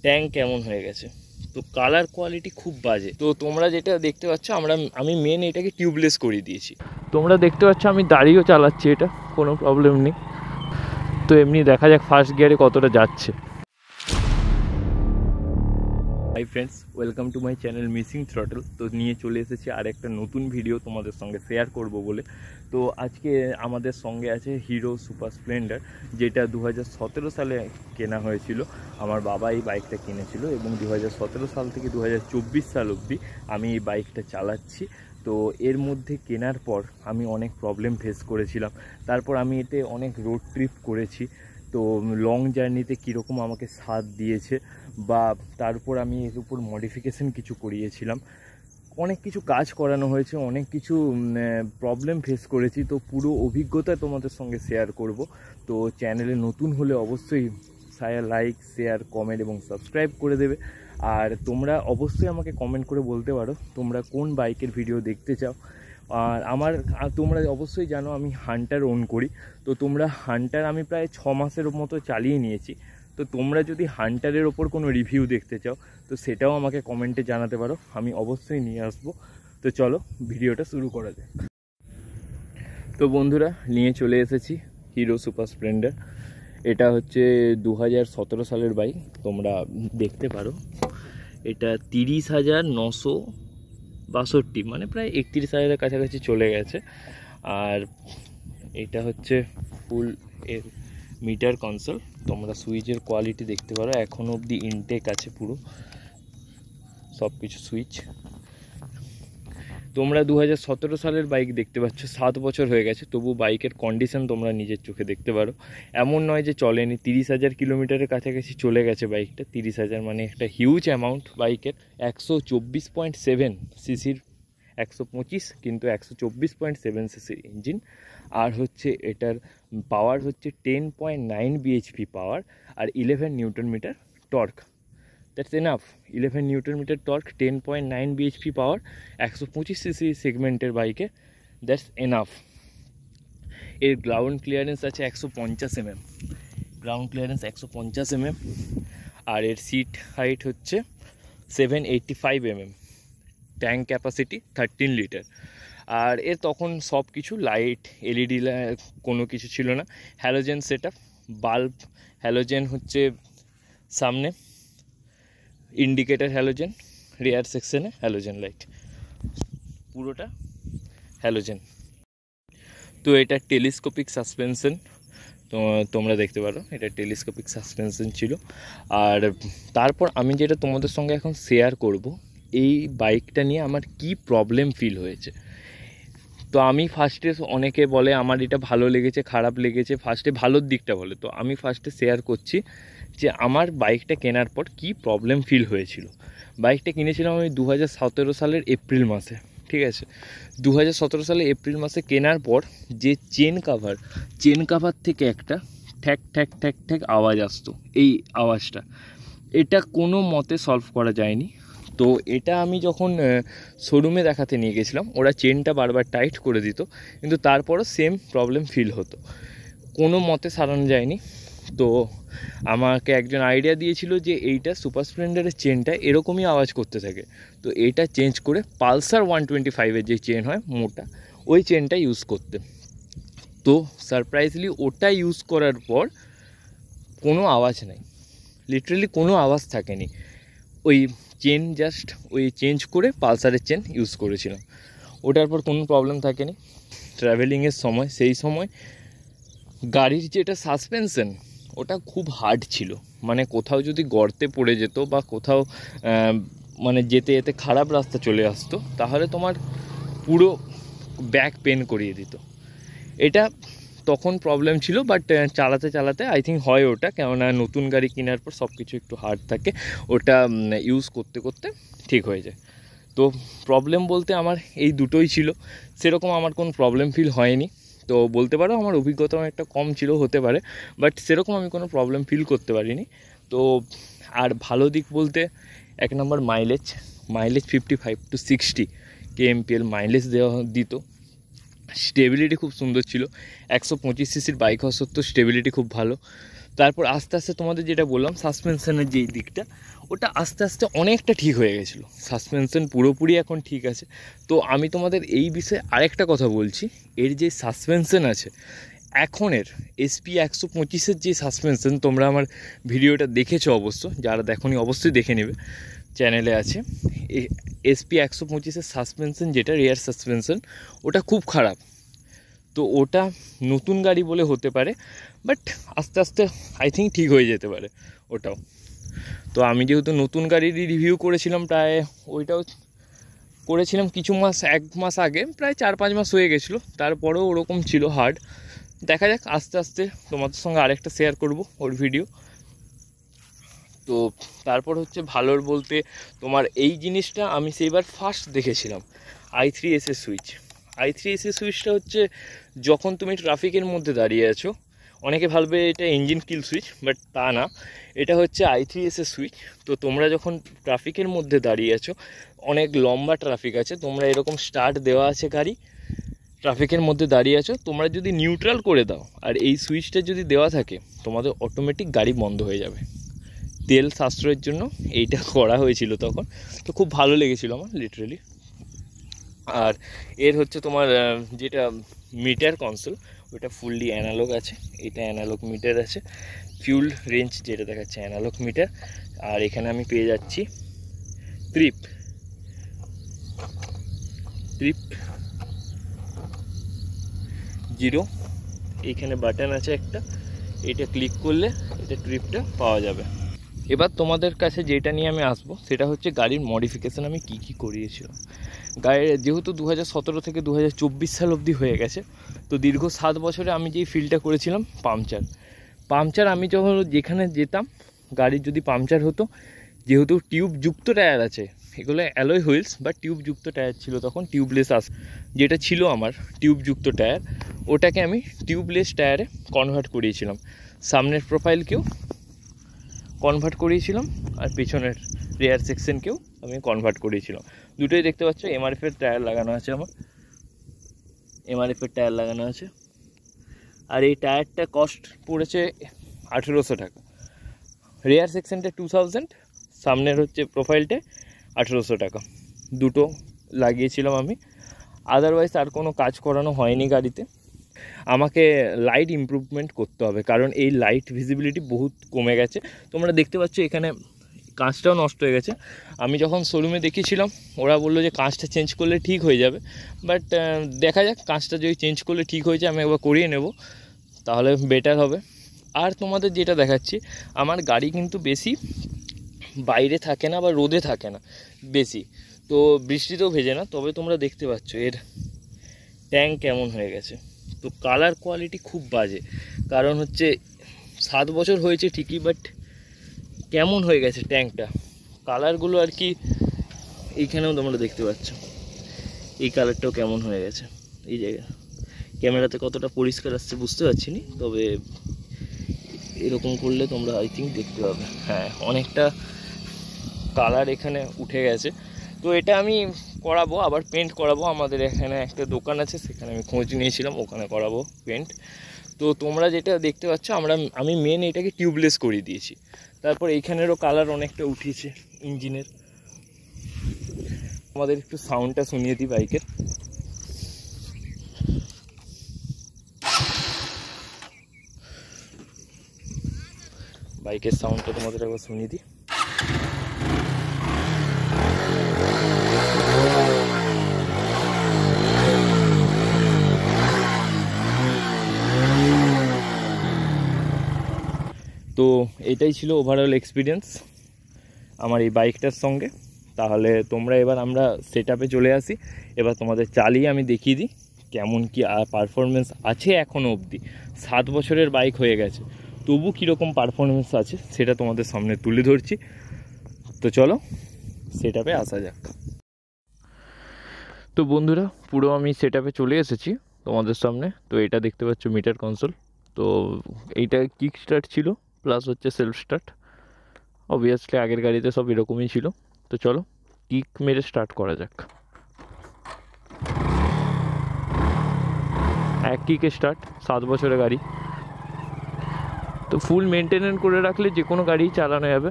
Tank কেমন হয়ে গেছে, তো কালার কোয়ালিটি খুব বাজে। তো তোমরা যেটা দেখতে পাচ্ছ আমি মেন এটাকে টিউবলেস করে দিয়েছি। তোমরা দেখতে পাচ্ছ আমি দাঁড়িয়েও চালাচ্ছি, এটা কোনো প্রবলেম নেই। তো এমনি দেখা যাক ফার্স্ট গিয়ারে কতটা যাচ্ছে। Hi friends, welcome to my channel missing throttle. তো নিয়ে চলে এসেছি আর একটা নতুন ভিডিও তোমাদের সঙ্গে শেয়ার করব বলে। তো আজকে আমাদের সঙ্গে আছে হিরো সুপার স্প্লেন্ডার, যেটা 2017 সালে কেনা হয়েছিল। আমার বাবা এই বাইকটা কিনেছিল এবং 2017 সাল থেকে 2024 সাল অবধি আমি এই বাইকটা চালাচ্ছি। তো এর মধ্যে কেনার পর আমি অনেক প্রবলেম ফেস করেছিলাম। তারপর আমি এতে অনেক রোড ট্রিপ করেছি। তো লং জার্নিতে কীরকম আমাকে সাথ দিয়েছে, বা তার উপর আমি এর উপর মডিফিকেশন কিছু করিয়েছিলাম, অনেক কিছু কাজ করানো হয়েছে, অনেক কিছু প্রবলেম ফেস করেছি। তো পুরো অভিজ্ঞতা তোমাদের সঙ্গে শেয়ার করব। তো চ্যানেলে নতুন হলে অবশ্যই লাইক, শেয়ার, কমেন্ট এবং সাবস্ক্রাইব করে দেবে। আর তোমরা অবশ্যই আমাকে কমেন্ট করে বলতে পারো তোমরা কোন বাইকের ভিডিও দেখতে চাও। আর তোমরা অবশ্যই জানো আমি হান্টার ওন করি। তো তোমরা হান্টার আমি প্রায় 6 মাসের মতো চালিয়ে নিয়েছি। তো তোমরা যদি হান্টারের ওপর কোনো রিভিউ দেখতে চাও তো সেটাও আমাকে কমেন্টে জানাতে পারো, আমি অবশ্যই নিয়ে আসবো। তো চলো ভিডিওটা শুরু করা যাক। তো বন্ধুরা, নিয়ে চলে এসেছি হিরো সুপার স্প্লেন্ডার। এটা হচ্ছে 2017 সালের বাইক, তোমরা দেখতে পারো। এটা 30,962, মানে প্রায় 31,000-এর কাছাকাছি চলে গেছে। আর এটা হচ্ছে ফুল এর মিটার কনসোল। তোমরা সুইচের কোয়ালিটি দেখতে পারো, এখনও অবধি ইনটেক আছে পুরো সব কিছু সুইচ। তোমরা 2017 সালের বাইক দেখতে পাচ্ছ, 7 বছর হয়ে গেছে, তবু বাইকের কন্ডিশন তোমরা নিজের চোখে দেখতে পারো। এমন নয় যে চলেনি, 30,000 কিলোমিটারের কাছাকাছি চলে গেছে বাইকটা। 30,000 মানে একটা হিউজ অ্যামাউন্ট বাইকের। 124.7 সিসির, 125 কিন্তু 124.7 সিসির ইঞ্জিন। আর হচ্ছে এটার পাওয়ার হচ্ছে 10.9 বিএইচপি পাওয়ার, আর 11 newton meter torque. That's enough. 11 newton meter torque, 10.9 BHP power, 125 CC সেগমেন্টের বাইকে, দ্যাটস এনাফ। এর গ্রাউন্ড ক্লিয়ারেন্স আছে 150 mm, গ্রাউন্ড ক্লিয়ারেন্স 150 mm। আর এর সিট হাইট হচ্ছে 785 mm। Tank capacity 13 litre. আর এর তখন সব কিছু লাইট, এলইডি কোনো কিছু ছিল না। Halogen set up, bulb halogen হচ্ছে সামনে, ইন্ডিকেটার হ্যালোজেন, রিয়ার সেকশনে হ্যালোজেন লাইট, পুরোটা হ্যালোজেন। তো এটা টেলিস্কোপিক সাসপেনশন, তো তোমরা দেখতে পারো এটা টেলিস্কোপিক সাসপেনশন ছিল। আর তারপর আমি যেটা তোমাদের সঙ্গে এখন শেয়ার করব, এই বাইকটা নিয়ে আমার কি প্রবলেম ফিল হয়েছে। তো আমি ফার্স্টে, অনেকে বলে আমার এটা ভালো লেগেছে, খারাপ লেগেছে, ফার্স্টে ভালোর দিকটা বলে। তো আমি ফার্স্টে শেয়ার করছি যে আমার বাইকটা কেনার পর কি প্রবলেম ফিল হয়েছিল। বাইকটা কিনেছিলাম আমি 2017 সালের এপ্রিল মাসে, ঠিক আছে। 2017 সালে এপ্রিল মাসে কেনার পর যে চেন কাভার থেকে একটা ঠ্যাক ঠ্যাক ঠ্যাক ঠ্যাক আওয়াজ আসতো, এই আওয়াজটা, এটা কোনো মতে সলভ করা যায়নি। তো এটা আমি যখন শোরুমে দেখাতে নিয়ে গেছিলাম, ওরা চেনটা বারবার টাইট করে দিত, কিন্তু তারপরও সেম প্রবলেম ফিল হতো, কোনো মতে সারানো যায়নি। তো আমাকে একজন আইডিয়া দিয়েছিল যে এইটা সুপার স্প্লেন্ডারের চেনটা এরকমই আওয়াজ করতে থাকে, তো এইটা চেঞ্জ করে পালসার 125-এর যে চেন হয় মোটা, ওই চেনটা ইউজ করতে। তো সারপ্রাইজলি ওটা ইউজ করার পর কোনো আওয়াজ নাই, লিটারালি কোনো আওয়াজ থাকেনি। ওই চেন জাস্ট ওই চেঞ্জ করে পালসারের চেন ইউজ করেছিলাম, ওটার পর কোনো প্রবলেম থাকেনি। ট্রাভেলিংয়ের সময়, সেই সময় গাড়ির যেটা সাসপেনশন ওটা খুব হার্ড ছিল, মানে কোথাও যদি গর্তে পড়ে যেত বা কোথাও মানে যেতে যেতে খারাপ রাস্তা চলে আসতো, তাহলে তোমার পুরো ব্যাক পেন করিয়ে দিত। এটা তখন প্রবলেম ছিল, বাট চালাতে চালাতে আই থিঙ্ক হয় ওটা, কেননা নতুন গাড়ি কেনার পর সব কিছু একটু হার্ড থাকে, ওটা ইউজ করতে করতে ঠিক হয়ে যায়। তো প্রবলেম বলতে আমার এই দুটোই ছিল, সেরকম আমার কোনো প্রবলেম ফিল হয়নি। তো বলতে পারো আমার অভিজ্ঞতা অনেকটা কম ছিল, হতে পারে, বাট সেরকম আমি কোনো প্রবলেম ফিল করতে পারিনি। তো আর ভালো দিক বলতে, এক নম্বর মাইলেজ 55 to 60 kmpl মাইলেজ দিত। স্টেবিলিটি খুব সুন্দর ছিল, 125 সিসির বাইক হওয়া সত্ত্বেও স্টেবিলিটি খুব ভালো। তারপর আস্তে আস্তে তোমাদের যেটা বললাম সাসপেনশনের যেই দিকটা, ওটা আস্তে আস্তে অনেকটা ঠিক হয়ে গেছিলো। সাসপেনশন পুরোপুরি এখন ঠিক আছে। তো আমি তোমাদের এই বিষয়ে আরেকটা কথা বলছি, এর যে সাসপেনশন আছে এখনের এসপি 125-এর যে সাসপেনশন, তোমরা আমার ভিডিওটা দেখেছো অবশ্য, যারা দেখোনি অবশ্যই দেখে নেবে, চ্যানেলে আছে। এসপি 125-এর সাসপেনশন যেটা রিয়ার সাসপেনশন, ওটা খুব খারাপ। তো ওটা নতুন গাড়ি বলে হতে পারে, বাট আস্তে আস্তে আই থিঙ্ক ঠিক হয়ে যেতে পারে ওটাও। তো আমি যেহেতু নতুন গাড়িরই রিভিউ করেছিলাম, প্রায় ওইটাও করেছিলাম কিছু মাস, 1 মাস আগে, প্রায় 4-5 মাস হয়ে গেছিলো, তারপরেও ওরকম ছিল হার্ড। দেখা যাক আস্তে আস্তে তোমাদের সঙ্গে আরেকটা শেয়ার করব ওর ভিডিও। তো তারপর হচ্ছে ভালোর বলতে তোমার এই জিনিসটা আমি সেইবার ফার্স্ট দেখেছিলাম i3s এর সুইচ। i3s এর সুইচটা হচ্ছে যখন তুমি ট্রাফিকের মধ্যে দাঁড়িয়ে আছো, অনেকে ভাববে এটা ইঞ্জিন কিল সুইচ, বাট তা না, এটা হচ্ছে i3s এর সুইচ। তো তোমরা যখন ট্রাফিকের মধ্যে দাঁড়িয়ে আছো, অনেক লম্বা ট্রাফিক আছে, তোমরা এরকম স্টার্ট দেওয়া আছে গাড়ি, ট্রাফিকের মধ্যে দাঁড়িয়ে আছো, তোমরা যদি নিউট্রাল করে দাও আর এই সুইচটা যদি দেওয়া থাকে, তোমাদের অটোমেটিক গাড়ি বন্ধ হয়ে যাবে। তেল সাশ্রয়ের জন্য এইটা করা হয়েছিল তখন, তো খুব ভালো লেগেছিলো আমার লিটারেলি। আর এর হচ্ছে তোমার যেটা মিটার কনসোল, ওটা ফুললি অ্যানালগ আছে, এটা অ্যানালগ মিটার আছে। ফিউল রেঞ্জ যেটা দেখাচ্ছে অ্যানালগ মিটার। আর এখানে আমি পেয়ে যাচ্ছি ট্রিপ 0, এইখানে বাটন আছে একটা, এটা ক্লিক করলে এটা ট্রিপটা পাওয়া যাবে। এবার তোমাদের কাছে যেটা নিয়ে আমি আসবো সেটা হচ্ছে গাড়ির মডিফিকেশান আমি কি করিয়েছিলাম। গাড়ির যেহেতু 2017 থেকে 2024 সাল অবধি হয়ে গেছে, তো দীর্ঘ 7 বছরে আমি যেই ফিলটা করেছিলাম পাংচার আমি যখন যেখানে যেতাম, গাড়ির যদি পাংচার হতো, যেহেতু টিউবযুক্ত টায়ার আছে, এগুলো অ্যালয় হুইলস বা টিউবযুক্ত টায়ার ছিল তখন, টিউবলেস যেটা ছিল আমার টিউবযুক্ত টায়ার, ওটাকে আমি টিউবলেস টায়ারে কনভার্ট করিয়েছিলাম। সামনের প্রোফাইলকেও কনভার্ট করিয়েছিলাম আর পেছনের রেয়ার সেকশনকেও আমি কনভার্ট করিয়েছিলাম। দুটোই দেখতে পাচ্ছ এমআরএফের টায়ার লাগানো আছে, আমার এমআরএফের টায়ার লাগানো আছে। আর এই টায়ারটা কস্ট পড়েছে 1800 টাকা। রেয়ার সেকশনটা 2000, সামনের হচ্ছে প্রোফাইলটা 1800 টাকা। দুটো লাগিয়েছিলাম আমি, আদারওয়াইজ আর কোনো কাজ করানো হয়নি গাড়িতে। আমাকে লাইট ইমপ্রুভমেন্ট করতে হবে, কারণ এই লাইট ভিজিবিলিটি বহুত কমে গেছে। তোমরা দেখতে পাচ্ছ এখানে কাঁচটাও নষ্ট হয়ে গেছে। আমি যখন শোরুমে দেখিয়েছিলাম, ওরা বললো যে কাঁচটা চেঞ্জ করলে ঠিক হয়ে যাবে, বাট দেখা যাক, কাঁচটা যদি চেঞ্জ করলে ঠিক হয়ে যায় আমি একবার করিয়ে নেব, তাহলে বেটার হবে। আর তোমাদের যেটা দেখাচ্ছি, আমার গাড়ি কিন্তু বেশি বাইরে থাকে না বা রোদে থাকে না বেশি, তো বৃষ্টিতেও ভেজে না। তবে তোমরা দেখতে পাচ্ছ এর ট্যাঙ্ক কেমন হয়ে গেছে। তো কালার কোয়ালিটি খুব বাজে, কারণ হচ্ছে 7 বছর হয়েছে ঠিকই, বাট কেমন হয়ে গেছে ট্যাঙ্কটা, কালারগুলো আর কি। এইখানেও তোমরা দেখতে পাচ্ছ এই কালারটাও কেমন হয়ে গেছে। এই জায়গা ক্যামেরাতে কতটা পরিষ্কার আসছে বুঝতে পারছি না, তবে এরকম করলে তোমরা আই থিঙ্ক দেখতে পাবে, হ্যাঁ অনেকটা কালার এখানে উঠে গেছে। তো এটা আমি করাবো, আবার পেন্ট করাবো। আমাদের এখানে একটা দোকান আছে, সেখানে আমি খোঁজ নিয়েছিলাম, ওখানে করাবো পেন্ট। তো তোমরা যেটা দেখতে পাচ্ছ, আমি মেন এটাকে টিউবলেস করে দিয়েছি। তারপর এইখানেরও কালার অনেকটা উঠিয়েছে ইঞ্জিনের। আমাদের একটু সাউন্ডটা শুনিয়ে দিই বাইকের। বাইকের সাউন্ডটা তোমাদের একবার শুনিয়ে দিই। তো এটাই ছিল ওভারঅল এক্সপিরিয়েন্স আমার এই বাইকটার সঙ্গে। তাহলে তোমরা এবার আমরা সেটআপে চলে আসি, এবার তোমাদের চালিয়ে আমি দেখিয়ে দিই কেমন কি পারফরমেন্স আছে। এখনও অবধি 7 বছরের বাইক হয়ে গেছে, তবু কীরকম পারফরমেন্স আছে সেটা তোমাদের সামনে তুলে ধরছি। তো চলো সেটআপে আসা যাক। তো বন্ধুরা, পুরো আমি সেটআপে চলে এসেছি তোমাদের সামনে। তো এটা দেখতে পাচ্ছ মিটার কনসোল। তো এইটা কিক স্টার্ট ছিল, প্লাস হচ্ছে সেলফ স্টার্ট। অবভিয়াসলি আগের গাড়িতে সব এরকমই ছিল। তো চলো কিক মেরে স্টার্ট করা যাক। এক কিকে স্টার্ট, 7 বছরের গাড়ি। তো ফুল মেনটেনেন্স করে রাখলে যে কোনো গাড়ি চালানো যাবে।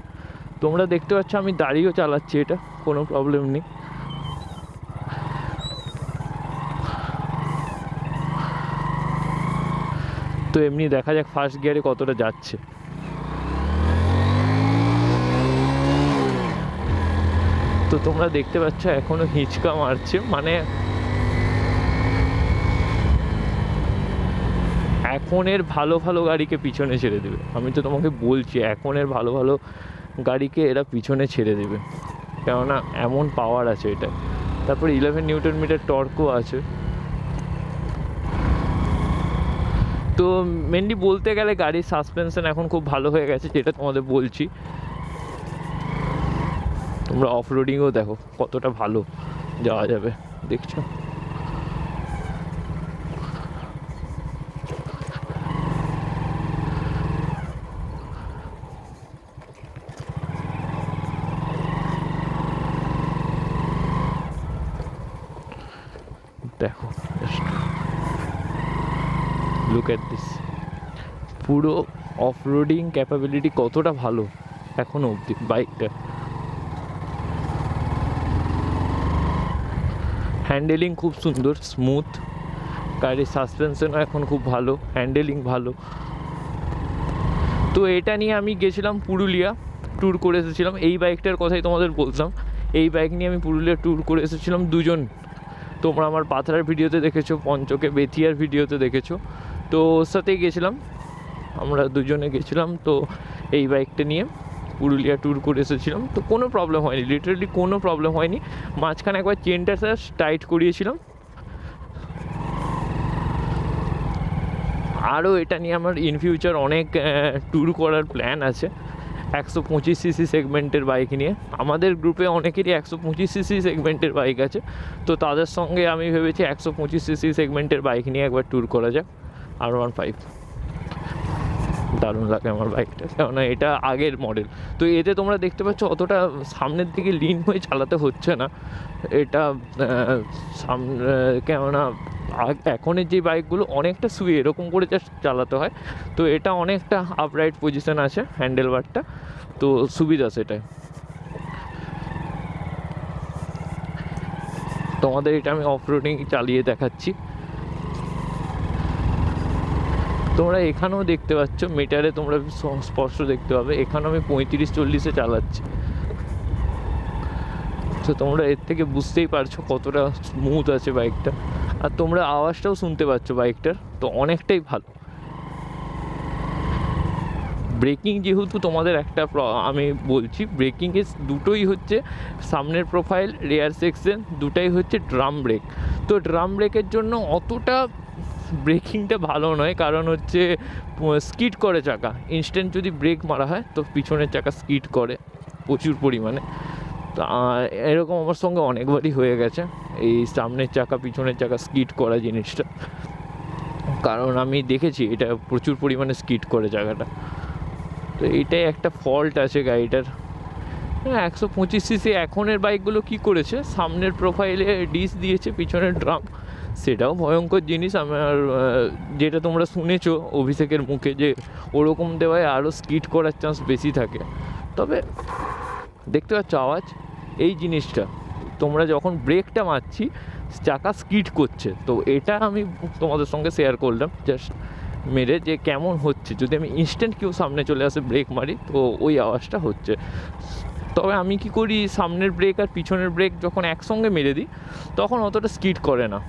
তোমরা দেখতে পাচ্ছ আমি দাঁড়িয়েও চালাচ্ছি, এটা কোনো প্রবলেম নেই। তো এমনি দেখা যাক ফার্স্ট গিয়ারে কতটা যাচ্ছে। তো তোমরা দেখতে পাচ্ছ এখনো হিঁচকা মারছে, মানে এখনের ভালো ভালো গাড়িকে পিছনে ছেড়ে দেবে। আমি তো তোমাকে বলছি এখনের ভালো ভালো গাড়িকে এরা পিছনে ছেড়ে দেবে, কেননা এমন পাওয়ার আছে এটা। তারপর 11 নিউটন মিটার টর্কও আছে। তো মেনলি বলতে গেলে গাড়ির সাসপেনশন এখন খুব ভালো হয়ে গেছে, যেটা তোমাদের বলছি। তোমরা অফ রোডিংও দেখো কতটা ভালো যাওয়া যাবে, দেখছো। দেখো লুক এট দিস, পুরো অফ রোডিং ক্যাপাবিলিটি কতটা ভালো এখনো অবধি বাইকটা। হ্যান্ডেলিং খুব সুন্দর, স্মুথ। গাড়ির সাসপেনশনও এখন খুব ভালো, হ্যান্ডেলিং ভালো। তো এটা নিয়ে আমি গেছিলাম পুরুলিয়া, ট্যুর করে এসেছিলাম। এই বাইকটার কথাই তোমাদের বলতাম, এই বাইক নিয়ে আমি পুরুলিয়া ট্যুর করে এসেছিলাম দুজন। তোমরা আমার পাথরার ভিডিওতে দেখেছো, পঞ্চকে বেথিয়ার ভিডিওতে দেখেছো। তো ওর সাথেই গেছিলাম, আমরা দুজনে গেছিলাম। তো এই বাইকটা নিয়ে পুরুলিয়া ট্যুর করে এসেছিলাম। তো কোনো প্রবলেম হয়নি, লিটারালি কোনো প্রবলেম হয়নি। মাঝখানে একবার চেনটা টাইট করিয়েছিলাম। আরও এটা নিয়ে আমার ইন ফিউচার অনেক ট্যুর করার প্ল্যান আছে। 125 সিসি সেগমেন্টের বাইক নিয়ে আমাদের গ্রুপে অনেকেরই 125 সিসি সেগমেন্টের বাইক আছে। তো তাদের সঙ্গে আমি ভেবেছি 125 সিসি সেগমেন্টের বাইক নিয়ে একবার ট্যুর করা যাক। R15 দারুণ লাগে আমার বাইকটা, কেননা এটা আগের মডেল। তো এতে তোমরা দেখতে পাচ্ছ অতটা সামনের দিকে লিন হয়ে চালাতে হচ্ছে না এটা, কেননা এখনের যে বাইকগুলো অনেকটা শুয়ে এরকম করে জাস্ট চালাতে হয়। তো এটা অনেকটা আপরাইট পজিশন আছে হ্যান্ডেল বারটা, তো সুবিধা সেটাই। তোমাদের এটা আমি অফ রোডিং চালিয়ে দেখাচ্ছি। তোমরা এখানেও দেখতে পাচ্ছ মিটারে, তোমরা স্পষ্ট দেখতে পাবে এখানেও আমি 35-40-এ চালাচ্ছি। তো তোমরা এর থেকে বুঝতেই পারছো কতটা স্মুথ আছে বাইকটা। আর তোমরা আওয়াজটাও শুনতে পাচ্ছ বাইকটার, তো অনেকটাই ভালো। ব্রেকিং যেহেতু তোমাদের একটা আমি বলছি, ব্রেকিংয়ে দুটোই হচ্ছে সামনের প্রোফাইল, রেয়ার সেকশন দুটাই হচ্ছে ড্রাম ব্রেক। তো ড্রাম ব্রেকের জন্য অতটা ব্রেকিংটা ভালো নয়, কারণ হচ্ছে স্কিড করে চাকা। ইনস্ট্যান্ট যদি ব্রেক মারা হয় তো পিছনের চাকা স্কিড করে প্রচুর পরিমাণে। তো এরকম আমার সঙ্গে অনেকবারই হয়ে গেছে, এই সামনের চাকা পিছনের চাকা স্কিড করা জিনিসটা, কারণ আমি দেখেছি এটা প্রচুর পরিমাণে স্কিড করে জায়গাটা। তো এইটাই একটা ফল্ট আছে গাড়িটার। 125 সিসি এখনের বাইকগুলো কি করেছে, সামনের প্রোফাইলে ডিস দিয়েছে, পিছনের ড্রাম, সেটাও ভয়ঙ্কর জিনিস। আমার যেটা তোমরা শুনেছো অভিষেকের মুখে যে ওরকম দেওয়ায় আরও স্কিড করার চান্স বেশি থাকে। তবে দেখতে পাচ্ছ আওয়াজ, এই জিনিসটা তোমরা যখন ব্রেকটা মারছি চাকা স্কিড করছে। তো এটা আমি তোমাদের সঙ্গে শেয়ার করলাম জাস্ট মেরে, যে কেমন হচ্ছে যদি আমি ইনস্ট্যান্ট কেউ সামনে চলে আসে ব্রেক মারি, তো ওই আওয়াজটা হচ্ছে। তবে আমি কি করি, সামনের ব্রেক আর পিছনের ব্রেক যখন একসঙ্গে মেরে দিই তখন অতটা স্কিড করে না।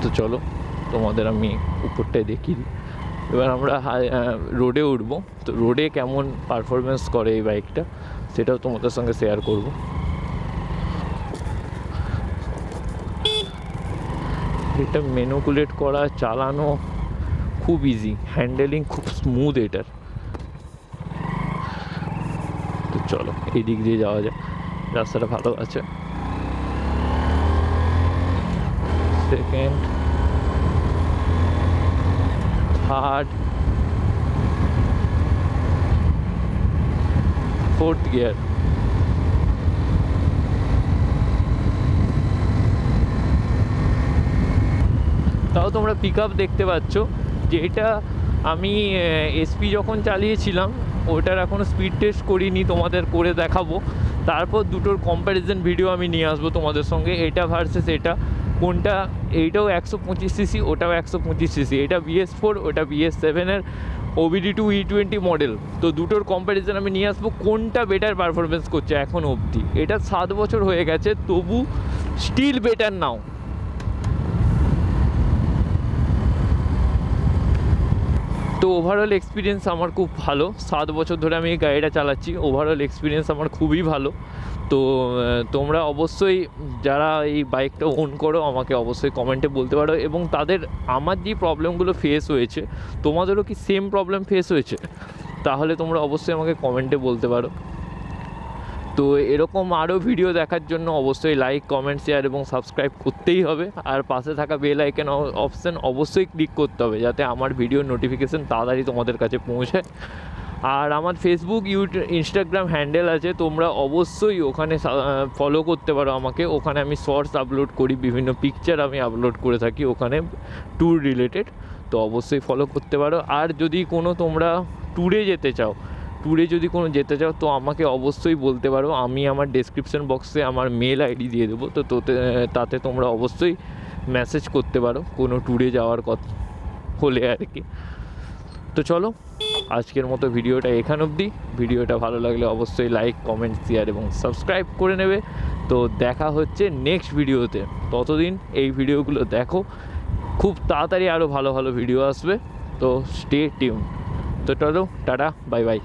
তো চলো তোমাদের আমি উপরটায় দেখি। এবার আমরা রোডে উঠবো, তো রোডে কেমন পারফরমেন্স করে এই বাইকটা সেটাও তোমাদের সঙ্গে শেয়ার করব। এটা ম্যানিপুলেট করা, চালানো খুব ইজি, হ্যান্ডেলিং খুব স্মুথ এটার। তো চলো এই দিক দিয়ে যাওয়া যায়, রাস্তাটা ভালো আছে। সেকেন্ড, থার্ড, ফোর্থ গিয়ার, তাও তোমরা পিক আপ দেখতে পাচ্ছ, যে এটা আমি এসপি যখন চালিয়েছিলাম ওটার এখনও স্পিড টেস্ট করিনি, তোমাদের করে দেখাবো। তারপর দুটোর কম্প্যারিজন ভিডিও আমি নিয়ে আসবো তোমাদের সঙ্গে, এটা ভার্সেস এটা, কোনটা, এইটাও 125 সিসি, ওটাও 125 সিসি, এটা BS4, ওটা BS7-এর OBD2 E20 মডেল। তো দুটোর কম্প্যারিজন আমি নিয়ে আসবো, কোনটা বেটার পারফরমেন্স করছে এখন অবধি। এটা 7 বছর হয়ে গেছে, তবু স্টিল বেটার নাও। তো ওভারঅল এক্সপিরিয়েন্স আমার খুব ভালো, 7 বছর ধরে আমি এই গাড়িটা চালাচ্ছি, ওভারঅল এক্সপিরিয়েন্স আমার খুবই ভালো। তো তোমরা অবশ্যই যারা এই বাইকটা ওন করো আমাকে অবশ্যই কমেন্টে বলতে পারো, এবং তাদের আমার যে প্রবলেমগুলো ফেস হয়েছে তোমাদেরও কি সেম প্রবলেম ফেস হয়েছে, তাহলে তোমরা অবশ্যই আমাকে কমেন্টে বলতে পারো। তো এরকম আরও ভিডিও দেখার জন্য অবশ্যই লাইক, কমেন্ট, শেয়ার এবং সাবস্ক্রাইব করতেই হবে। আর পাশে থাকা বেল আইকন অপশান অবশ্যই ক্লিক করতে হবে, যাতে আমার ভিডিওর নোটিফিকেশান তাড়াতাড়ি তোমাদের কাছে পৌঁছায়। আর আমার ফেসবুক, ইনস্টাগ্রাম হ্যান্ডেল আছে, তোমরা অবশ্যই ওখানে ফলো করতে পারো আমাকে। ওখানে আমি শর্টস আপলোড করি, বিভিন্ন পিকচার আমি আপলোড করে থাকি ওখানে ট্যুর রিলেটেড, তো অবশ্যই ফলো করতে পারো। আর যদি কোনো তোমরা ট্যুরে যেতে চাও তো আমাকে অবশ্যই বলতে পারো, আমি আমার ডেসক্রিপশন বক্সে আমার মেল আইডি দিয়ে দেবো, তো তাতে তোমরা অবশ্যই মেসেজ করতে পারো কোনো ট্যুরে যাওয়ার কথা হলে আর কি। তো চলো আজকের মতো ভিডিওটা এখান অবধি। ভিডিওটা ভালো লাগলে অবশ্যই লাইক, কমেন্ট, শেয়ার এবং সাবস্ক্রাইব করে নেবে। তো দেখা হচ্ছে নেক্সট ভিডিওতে, ততদিন এই ভিডিওগুলো দেখো, খুব তাড়াতাড়ি আরও ভালো ভালো ভিডিও আসবে, তো স্টে টিউন। তো চলো, টাটা, বাই বাই।